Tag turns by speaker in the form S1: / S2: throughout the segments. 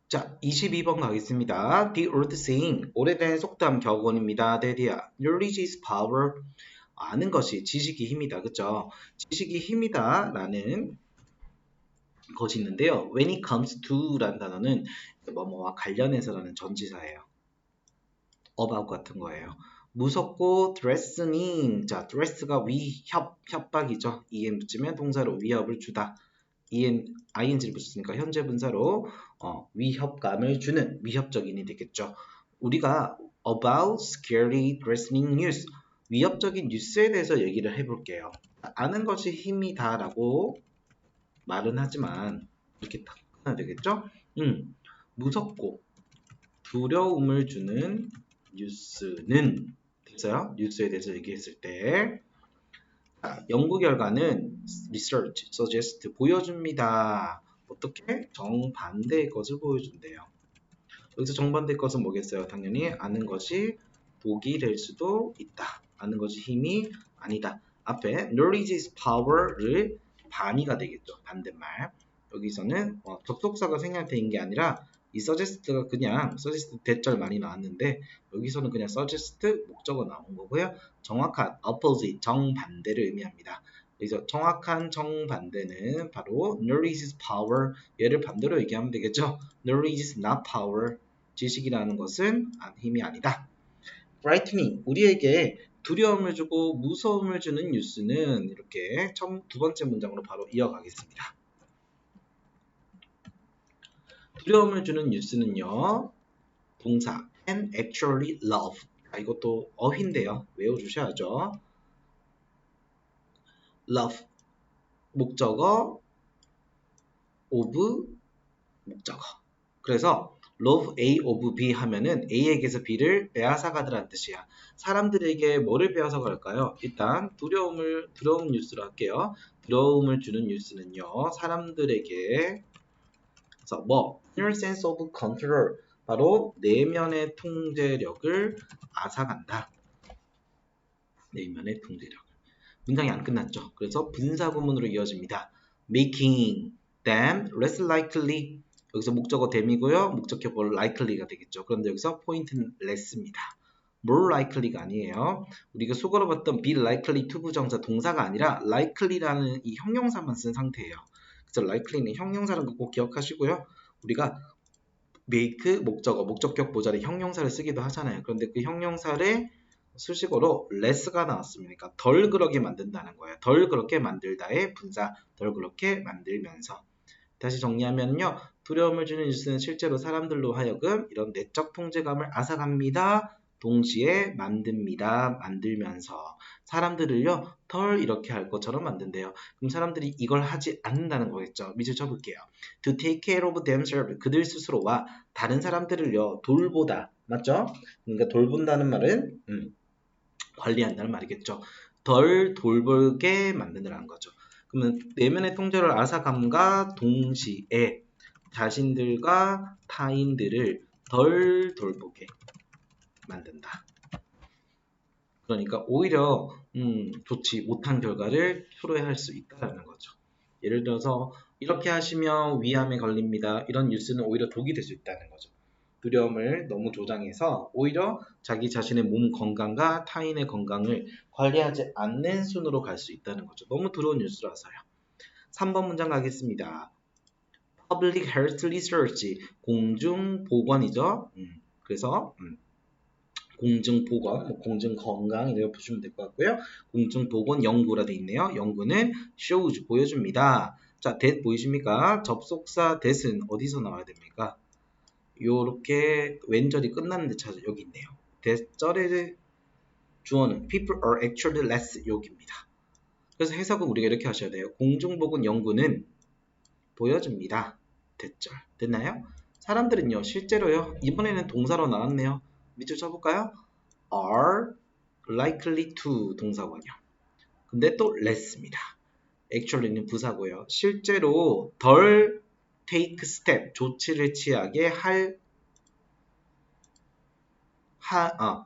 S1: 자, 22번 가겠습니다. The old saying, 오래된 속담 격언입니다. Daddy야, knowledge is power. 아는 것이 지식이 힘이다. 그쵸? 지식이 힘이다. 라는 것이 있는데요. When it comes to 라는 단어는 뭐뭐와 관련해서라는 전치사예요. about 같은 거예요. 무섭고 threatening. 자, threat가 위협, 협박이죠. em 붙이면 동사로 위협을 주다. ing를 붙였으니까 현재 분사로 위협감을 주는 위협적인이 되겠죠. 우리가 about scary threatening news 위협적인 뉴스에 대해서 얘기를 해볼게요. 아는 것이 힘이다라고 말은 하지만 이렇게 딱 해야 되겠죠? 무섭고 두려움을 주는 뉴스는 됐어요? 뉴스에 대해서 얘기했을 때 연구 결과는 research, suggest 보여줍니다. 어떻게? 정반대의 것을 보여준대요. 여기서 정반대의 것은 뭐겠어요? 당연히 아는 것이 독이 될 수도 있다. 아는 것이 힘이 아니다. 앞에 knowledge is power를 반의가 되겠죠. 반대말. 여기서는 접속사가 생략된 게 아니라 이 suggest가 그냥 suggest 대절 많이 나왔는데 여기서는 그냥 suggest 목적어 나온 거고요. 정확한 opposite 정반대를 의미합니다. 그래서 정확한 정반대는 바로 knowledge is power 얘를 반대로 얘기하면 되겠죠. knowledge is not power 지식이라는 것은 힘이 아니다. frightening 우리에게 두려움을 주고 무서움을 주는 뉴스는 이렇게 두 번째 문장으로 바로 이어가겠습니다. 두려움을 주는 뉴스는요. 동사 and actually love 이것도 어휘인데요. 외워주셔야죠. love 목적어 of 목적어 그래서 love A of B 하면은 A에게서 B를 빼앗아가더라는 뜻이야. 사람들에게 뭐를 빼앗아갈까요? 일단 두려움 뉴스로 할게요. 두려움을 주는 뉴스는요. 사람들에게 그래서 뭐 inner sense of control 바로 내면의 통제력을 앗아간다. 내면의 통제력. 문장이 안 끝났죠. 그래서 분사구문으로 이어집니다. making them less likely 여기서 목적어 them이고요. 목적격 likely가 되겠죠. 그런데 여기서 포인트는 less입니다. more likely가 아니에요. 우리가 속어로 봤던 be likely to 부정사 동사가 아니라 likely라는 이 형용사만 쓴 상태예요. 그래서 likely는 형용사라는 거 꼭 기억하시고요. 우리가 make 목적어, 목적격 보자리 형용사를 쓰기도 하잖아요. 그런데 그 형용사를 수식어로 less가 나왔습니다. 그러니까 덜 그렇게 만든다는 거예요. 덜 그렇게 만들다의 분사, 덜 그렇게 만들면서. 다시 정리하면요. 두려움을 주는 뉴스는 실제로 사람들로 하여금 이런 내적 통제감을 앗아갑니다. 동시에 만듭니다. 만들면서 사람들을요. 덜 이렇게 할 것처럼 만든대요. 그럼 사람들이 이걸 하지 않는다는 거겠죠. 밑줄 쳐볼게요. To take care of themselves 그들 스스로와 다른 사람들을요. 돌보다 맞죠? 그러니까 돌본다는 말은 관리한다는 말이겠죠. 덜 돌보게 만드는 거죠. 그러면 내면의 통제를 앗아감과 동시에 자신들과 타인들을 덜 돌보게 만든다. 그러니까 오히려 좋지 못한 결과를 초래할 수 있다는 거죠. 예를 들어서 이렇게 하시면 위암에 걸립니다. 이런 뉴스는 오히려 독이 될 수 있다는 거죠. 두려움을 너무 조장해서 오히려 자기 자신의 몸 건강과 타인의 건강을 관리하지 않는 순으로 갈 수 있다는 거죠. 너무 두려운 뉴스라서요. 3번 문장 가겠습니다. Public Health Research, 공중보건이죠. 그래서 공중보건, 공중건강 이렇게 보시면 될 것 같고요. 공중보건 연구라 되어 있네요. 연구는 shows, 보여줍니다. 자, that 보이십니까? 접속사 that은 어디서 나와야 됩니까? 요렇게 왼절이 끝났는데 찾아 여기 있네요. 대절의 주어는 people are actually less 여기입니다. 그래서 해석은 우리가 이렇게 하셔야 돼요. 공중보건 연구는 보여줍니다. 대절 됐나요? 사람들은요 실제로요 이번에는 동사로 나왔네요. 밑줄 쳐볼까요? are likely to 동사원이요. 근데 또 less입니다. actually는 부사고요. 실제로 덜 take step 조치를 취하게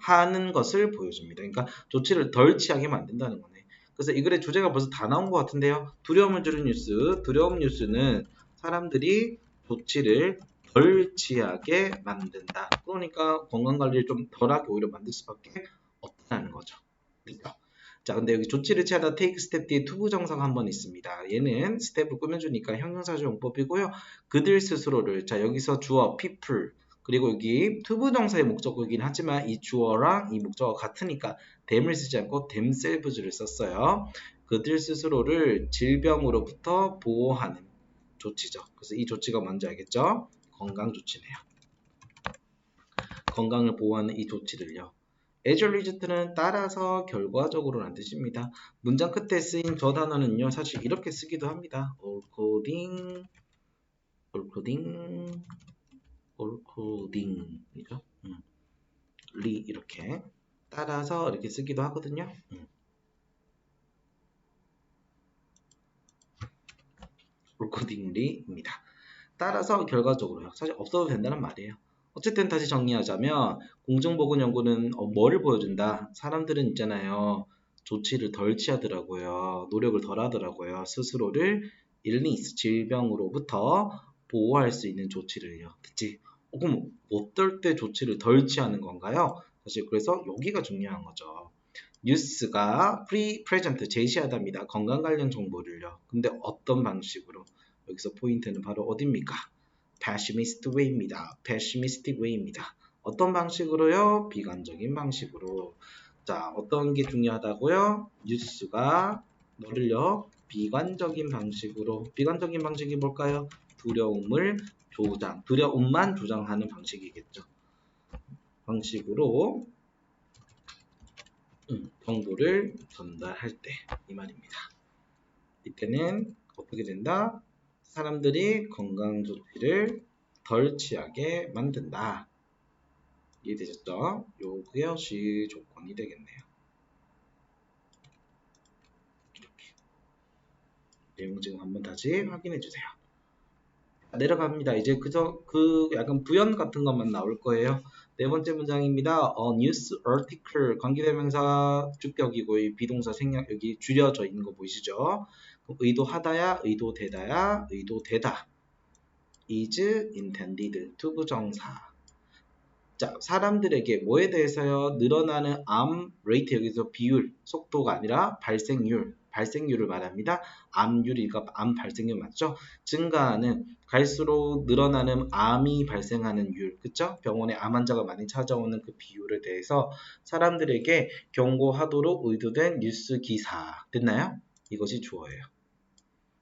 S1: 하는 것을 보여줍니다. 그러니까 조치를 덜 취하게 만든다는 거네. 그래서 이 글의 주제가 벌써 다 나온 것 같은데요. 두려움을 주는 뉴스. 두려움 뉴스는 사람들이 조치를 덜 취하게 만든다. 그러니까 건강관리를 좀 덜하게 오히려 만들 수밖에 없다는 거죠. 그렇죠? 자, 근데 여기 조치를 취하다 take step 뒤에 투부정사가 한 번 있습니다. 얘는 스텝을 꾸며주니까 형용사조용법이고요. 그들 스스로를, 자, 여기서 주어 people, 그리고 여기 투부정사의 목적어이긴 하지만 이 주어랑 이 목적어가 같으니까 them을 쓰지 않고 themselves를 썼어요. 그들 스스로를 질병으로부터 보호하는 조치죠. 그래서 이 조치가 뭔지 알겠죠? 건강 조치네요. 건강을 보호하는 이 조치를요. as a result는 따라서 결과적으로라는 뜻입니다. 문장 끝에 쓰인 저 단어는요. 사실 이렇게 쓰기도 합니다. according이죠. 이렇게 따라서 이렇게 쓰기도 하거든요. accordingly입니다. 따라서 결과적으로요. 사실 없어도 된다는 말이에요. 어쨌든 다시 정리하자면 공정보건 연구는 뭐를 보여준다? 사람들은 있잖아요. 조치를 덜 취하더라고요. 노력을 덜 하더라고요. 스스로를 illness, 질병으로부터 보호할 수 있는 조치를요. 그치? 그럼 어떨 때 조치를 덜 취하는 건가요? 사실 그래서 여기가 중요한 거죠. 뉴스가 present 제시하답니다. 건강 관련 정보를요. 근데 어떤 방식으로? 여기서 포인트는 바로 어디입니까? pessimistic way입니다. pessimistic way입니다. 어떤 방식으로요? 비관적인 방식으로. 자, 어떤 게 중요하다고요? 뉴스가 뭐를요? 비관적인 방식으로. 비관적인 방식이 뭘까요? 두려움만 조장하는 방식이겠죠. 방식으로 정보를 전달할 때 이 말입니다. 이때는 어떻게 된다? 사람들이 건강 조치를 덜 취하게 만든다. 이해되셨죠? 요것이 조건이 되겠네요. 이렇게 내용 지금 한번 다시 확인해 주세요. 내려갑니다. 이제 그 약간 부연 같은 것만 나올 거예요. 네 번째 문장입니다. 뉴스 article 관계대명사 주격이고 이 비동사 생략 여기 줄여져 있는 거 보이시죠? 의도하다야, 의도되다야, 의도되다. is intended 투부정사. 자, 사람들에게 뭐에 대해서요? 늘어나는 암 레이트 여기서 비율, 속도가 아니라 발생률을 말합니다. 암률이니까 암 발생률 맞죠? 증가하는 갈수록 늘어나는 암이 발생하는 율, 그쵸? 병원에 암 환자가 많이 찾아오는 그 비율에 대해서 사람들에게 경고하도록 의도된 뉴스 기사 됐나요? 이것이 주어예요.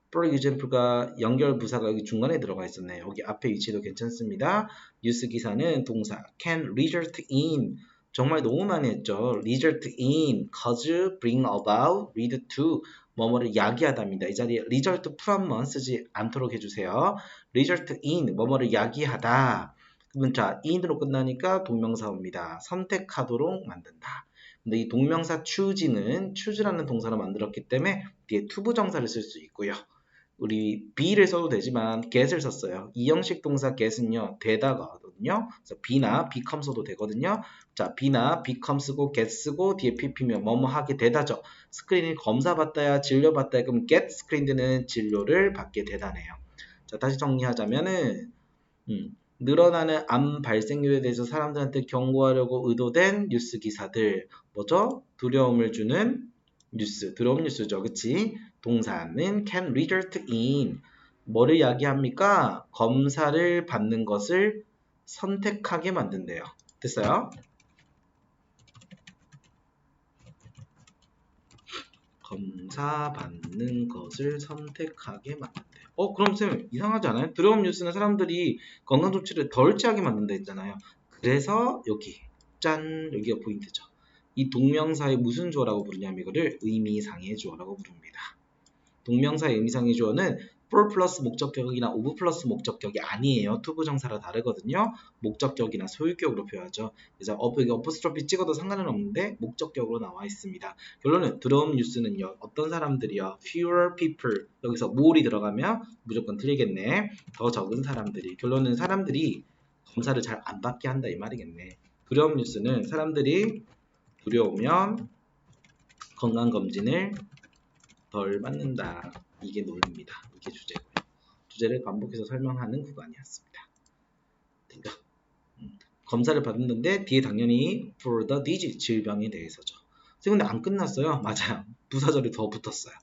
S1: for example가 연결 부사가 여기 중간에 들어가 있었네요. 여기 앞에 위치도 괜찮습니다. 뉴스 기사는 동사 can result in 정말 너무 많이 했죠. result in, cause, bring about, lead to 뭐뭐를 야기하다입니다. 이 자리에 result 풀한번 쓰지 않도록 해주세요. result in 뭐뭐를 야기하다. 그러면 자 in으로 끝나니까 동명사입니다. 선택하도록 만든다. 근데 이 동명사 choose라는 동사로 만들었기 때문에 뒤에 투부정사를 쓸 수 있고요. 우리 be를 써도 되지만 get을 썼어요. 이 형식 동사 get은요 되다가거든요. 그래서 be나 become 써도 되거든요. 자, be나 become 쓰고 get 쓰고 뒤에 pp면 뭐뭐 하게 되다죠. 스크린이 검사 받다야 진료 받다야 그럼 get screened는 진료를 받게 되다네요. 자, 다시 정리하자면은 늘어나는 암 발생률에 대해서 사람들한테 경고하려고 의도된 뉴스 기사들 뭐죠? 두려움을 주는 뉴스, 두려움 뉴스죠. 그치? 동사는 can result in 뭐를 이야기합니까? 검사를 받는 것을 선택하게 만든대요. 됐어요? 검사 받는 것을 선택하게 만든대요. 그럼 쌤 이상하지 않아요? 두려움 뉴스는 사람들이 건강 조치를 덜 취하게 만든다 했잖아요. 그래서 여기 짠 여기가 포인트죠. 이 동명사의 무슨 주어라고 부르냐면 이거를 의미상의 주어라고 부릅니다. 동명사의 의미상의 주어는 for 플러스 목적격이나 of 플러스 목적격이 아니에요. 투부정사라 다르거든요. 목적격이나 소유격으로 표현하죠. 그래서 여기 어포스트로피 찍어도 상관은 없는데 목적격으로 나와 있습니다. 결론은 두려움 뉴스는요. 어떤 사람들이요. fewer people 여기서 more이 들어가면 무조건 틀리겠네. 더 적은 사람들이. 결론은 사람들이 검사를 잘 안 받게 한다 이 말이겠네. 두려움 뉴스는 사람들이 두려우면 건강검진을 덜 받는다. 이게 논리입니다. 이게 주제고요. 주제를 반복해서 설명하는 구간이었습니다. 그러니까 검사를 받았는데 뒤에 당연히 for the disease 질병에 대해서죠. 근데 안 끝났어요. 맞아요. 부사절이 더 붙었어요.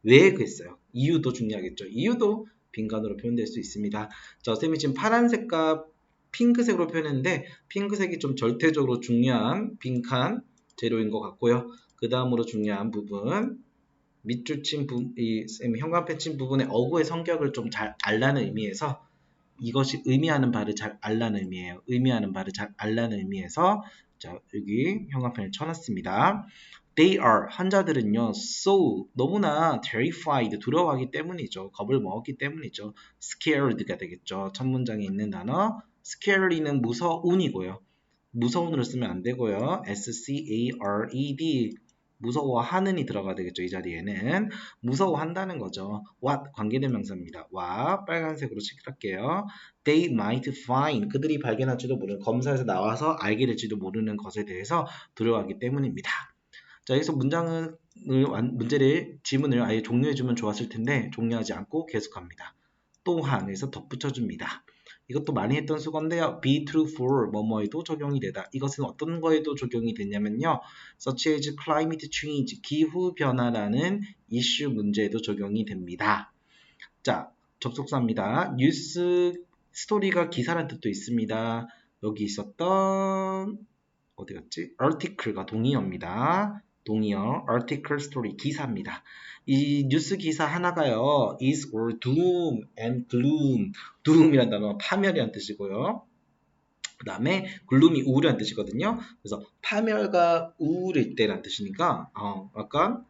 S1: 왜 그랬어요? 이유도 중요하겠죠. 이유도 빈칸으로 표현될 수 있습니다. 자, 쌤이 지금 파란색과 핑크색으로 표현했는데 핑크색이 좀 절대적으로 중요한 빈칸 재료인 것 같고요. 그 다음으로 중요한 부분 밑줄 친 이 현관펜 친 부분의 어구의 성격을 좀 잘 알라는 의미에서 이것이 의미하는 바를 잘 알라는 의미예요. 의미하는 바를 잘 알라는 의미에서 자 여기 형광펜을 쳐놨습니다. They are 환자들은요 so 너무나 terrified 두려워하기 때문이죠. 겁을 먹었기 때문이죠. scared가 되겠죠. 첫 문장에 있는 단어 scared는 무서운이고요. 무서운으로 쓰면 안 되고요. scared 무서워하는이 들어가야 되겠죠. 이 자리에는 무서워한다는 거죠. what 관계대명사입니다. 와 빨간색으로 칠할게요. They might find 그들이 발견할지도 모르는 검사에서 나와서 알게 될지도 모르는 것에 대해서 두려워하기 때문입니다. 자 여기서 문제를 지문을 아예 종료해주면 좋았을 텐데 종료하지 않고 계속합니다. 또한 해서 덧붙여줍니다. 이것도 많이 했던 수건데요. be true for 뭐뭐에도 적용이 되다. 이것은 어떤 거에도 적용이 되냐면요. such as climate change 기후변화라는 이슈 문제에도 적용이 됩니다. 자, 접속사입니다. 뉴스 스토리가 기사라는 뜻도 있습니다. 여기 있었던 어디 갔지? article가 동의어입니다. 동의어, article story 기사입니다. 이 뉴스 기사 하나가요, is or doom and gloom. doom이란 단어 파멸이란 뜻이고요. 그 다음에 gloom이 우울한 뜻이거든요. 그래서 파멸과 우울일 때란 뜻이니까 약간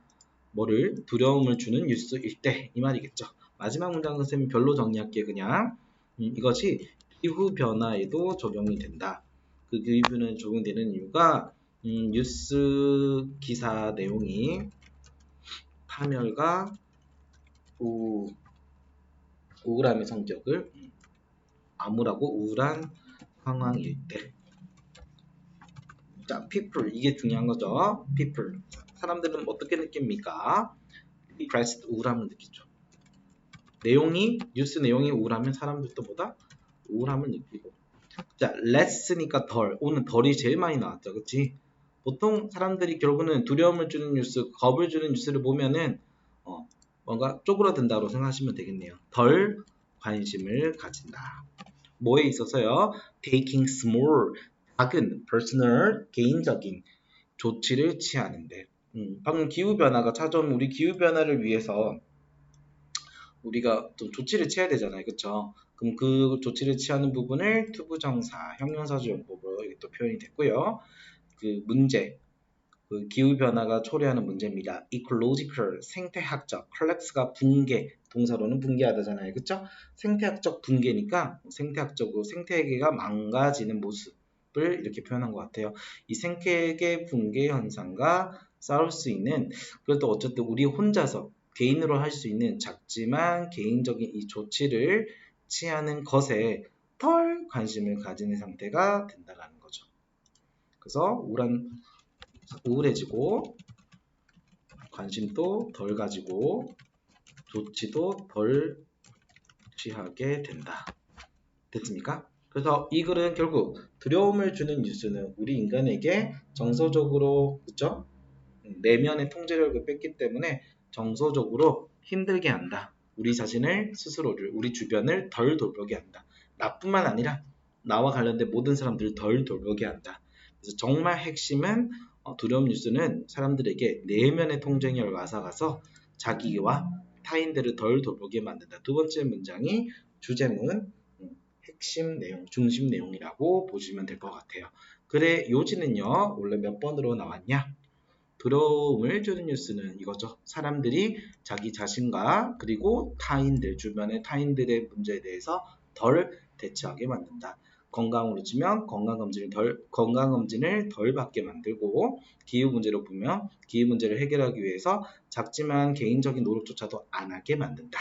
S1: 뭐를 두려움을 주는 뉴스일 때 이 말이겠죠. 마지막 문장 선생님 별로 정리할게요. 그냥 이것이 기후 변화에도 적용이 된다. 그 기후변화에 적용되는 이유가 뉴스 기사 내용이 파멸과 우울함의 성격을 암울하고 우울한 상황일 때. 자, people 이게 중요한 거죠. people 사람들은 어떻게 느낍니까? depressed 우울함을 느끼죠. 뉴스 내용이 우울하면 사람들도 보다 우울함을 느끼고. 자, less니까 덜. 오늘 덜이 제일 많이 나왔죠. 그치? 보통 사람들이 결국은 두려움을 주는 뉴스, 겁을 주는 뉴스를 보면은 뭔가 쪼그라든다고 생각하시면 되겠네요. 덜 관심을 가진다. 뭐에 있어서요? taking small, 작은, personal, 개인적인 조치를 취하는데. 방금 기후변화가 찾아온 우리 기후변화를 위해서 우리가 또 조치를 취해야 되잖아요. 그쵸? 그럼 그 조치를 취하는 부분을 투부정사, 형용사주용법으로 이게 또 표현이 됐고요. 그 문제, 그 기후변화가 초래하는 문제입니다. ecological, 생태학적, collapse가 붕괴, 동사로는 붕괴하다잖아요. 그쵸? 생태학적 붕괴니까 생태학적으로 생태계가 망가지는 모습을 이렇게 표현한 것 같아요. 이 생태계 붕괴 현상과 싸울 수 있는, 그래도 어쨌든 우리 혼자서 개인으로 할 수 있는 작지만 개인적인 이 조치를 취하는 것에 덜 관심을 가지는 상태가 된다는 거죠. 그래서 우울해지고 관심도 덜 가지고 조치도 덜 취하게 된다. 됐습니까? 그래서 이 글은 결국 두려움을 주는 뉴스는 우리 인간에게 정서적으로 그쵸? 내면의 통제력을 뺐기 때문에 정서적으로 힘들게 한다. 우리 자신을 스스로를 우리 주변을 덜 돌보게 한다. 나뿐만 아니라 나와 관련된 모든 사람들을 덜 돌보게 한다. 그래서 정말 핵심은 두려움 뉴스는 사람들에게 내면의 통제력을 앗아가서 자기와 타인들을 덜 돌보게 만든다. 두 번째 문장이 주제문 핵심 내용, 중심 내용이라고 보시면 될 것 같아요. 글의 요지는요, 원래 몇 번으로 나왔냐? 두려움을 주는 뉴스는 이거죠. 사람들이 자기 자신과 그리고 타인들, 주변의 타인들의 문제에 대해서 덜 대처하게 만든다. 건강으로 치면 건강검진을 덜 받게 만들고, 기후 문제로 보면 기후 문제를 해결하기 위해서 작지만 개인적인 노력조차도 안 하게 만든다.